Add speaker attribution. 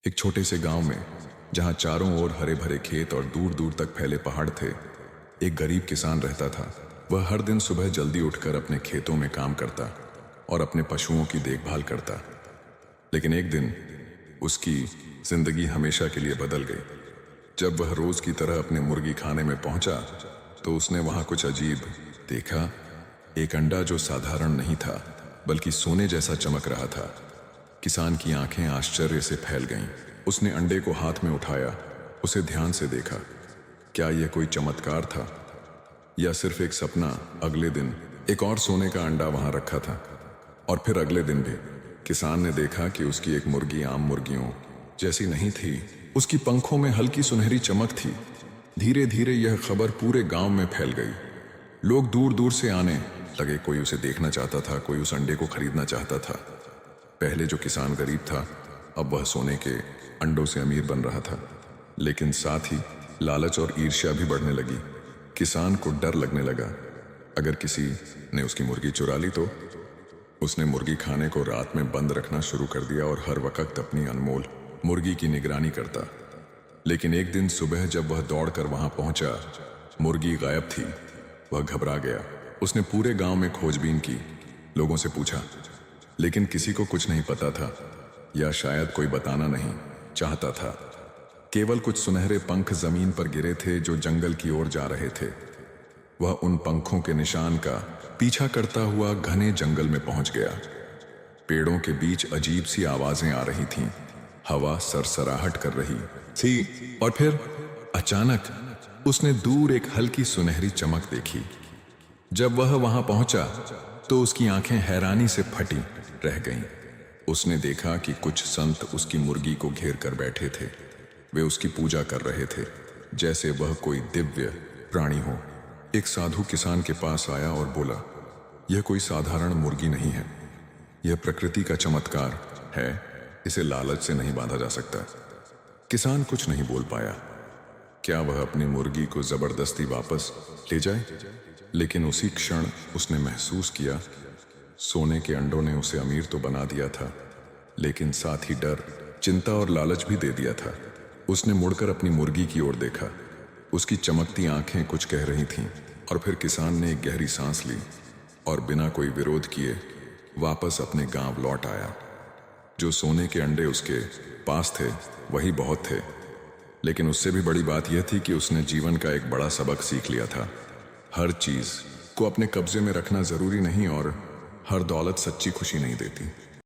Speaker 1: एक छोटे से गांव में, जहां चारों ओर हरे भरे खेत और दूर दूर तक फैले पहाड़ थे, एक गरीब किसान रहता था। वह हर दिन सुबह जल्दी उठकर अपने खेतों में काम करता और अपने पशुओं की देखभाल करता। लेकिन एक दिन उसकी जिंदगी हमेशा के लिए बदल गई। जब वह रोज की तरह अपने मुर्गी खाने में पहुंचा, तो उसने वहां कुछ अजीब देखा। एक अंडा जो साधारण नहीं था, बल्कि सोने जैसा चमक रहा था। किसान की आंखें आश्चर्य से फैल गईं। उसने अंडे को हाथ में उठाया, उसे ध्यान से देखा। क्या यह कोई चमत्कार था या सिर्फ एक सपना? अगले दिन एक और सोने का अंडा वहां रखा था, और फिर अगले दिन भी। किसान ने देखा कि उसकी एक मुर्गी आम मुर्गियों जैसी नहीं थी। उसकी पंखों में हल्की सुनहरी चमक थी। धीरे धीरे यह खबर पूरे गांव में फैल गई। लोग दूर दूर से आने लगे। कोई उसे देखना चाहता था, कोई उस अंडे को खरीदना चाहता था। पहले जो किसान गरीब था, अब वह सोने के अंडों से अमीर बन रहा था। लेकिन साथ ही लालच और ईर्ष्या भी बढ़ने लगी। किसान को डर लगने लगा, अगर किसी ने उसकी मुर्गी चुरा ली तो। उसने मुर्गी खाने को रात में बंद रखना शुरू कर दिया और हर वक्त अपनी अनमोल मुर्गी की निगरानी करता। लेकिन एक दिन सुबह जब वह दौड़कर वहां पहुंचा, मुर्गी गायब थी। वह घबरा गया। उसने पूरे गांव में खोजबीन की, लोगों से पूछा, लेकिन किसी को कुछ नहीं पता था, या शायद कोई बताना नहीं चाहता था। केवल कुछ सुनहरे पंख जमीन पर गिरे थे जो जंगल की ओर जा रहे थे। वह उन पंखों के निशान का पीछा करता हुआ घने जंगल में पहुंच गया। पेड़ों के बीच अजीब सी आवाजें आ रही थीं, हवा सरसराहट कर रही थी। और फिर अचानक उसने दूर एक हल्की सुनहरी चमक देखी। जब वह वहां पहुंचा, तो उसकी आंखें हैरानी से फटी रह गईं। उसने देखा कि कुछ संत उसकी मुर्गी को घेर कर बैठे थे। वे उसकी पूजा कर रहे थे, जैसे वह कोई दिव्य प्राणी हो। एक साधु किसान के पास आया और बोला, यह कोई साधारण मुर्गी नहीं है, यह प्रकृति का चमत्कार है। इसे लालच से नहीं बांधा जा सकता। किसान कुछ नहीं बोल पाया। क्या वह अपनी मुर्गी को जबरदस्ती वापस ले जाए? लेकिन उसी क्षण उसने महसूस किया, सोने के अंडों ने उसे अमीर तो बना दिया था, लेकिन साथ ही डर, चिंता और लालच भी दे दिया था। उसने मुड़कर अपनी मुर्गी की ओर देखा। उसकी चमकती आंखें कुछ कह रही थीं। और फिर किसान ने एक गहरी सांस ली और बिना कोई विरोध किए वापस अपने गांव लौट आया। जो सोने के अंडे उसके पास थे, वही बहुत थे। लेकिन उससे भी बड़ी बात यह थी कि उसने जीवन का एक बड़ा सबक सीख लिया था। हर चीज को अपने कब्जे में रखना जरूरी नहीं, और हर दौलत सच्ची खुशी नहीं देती।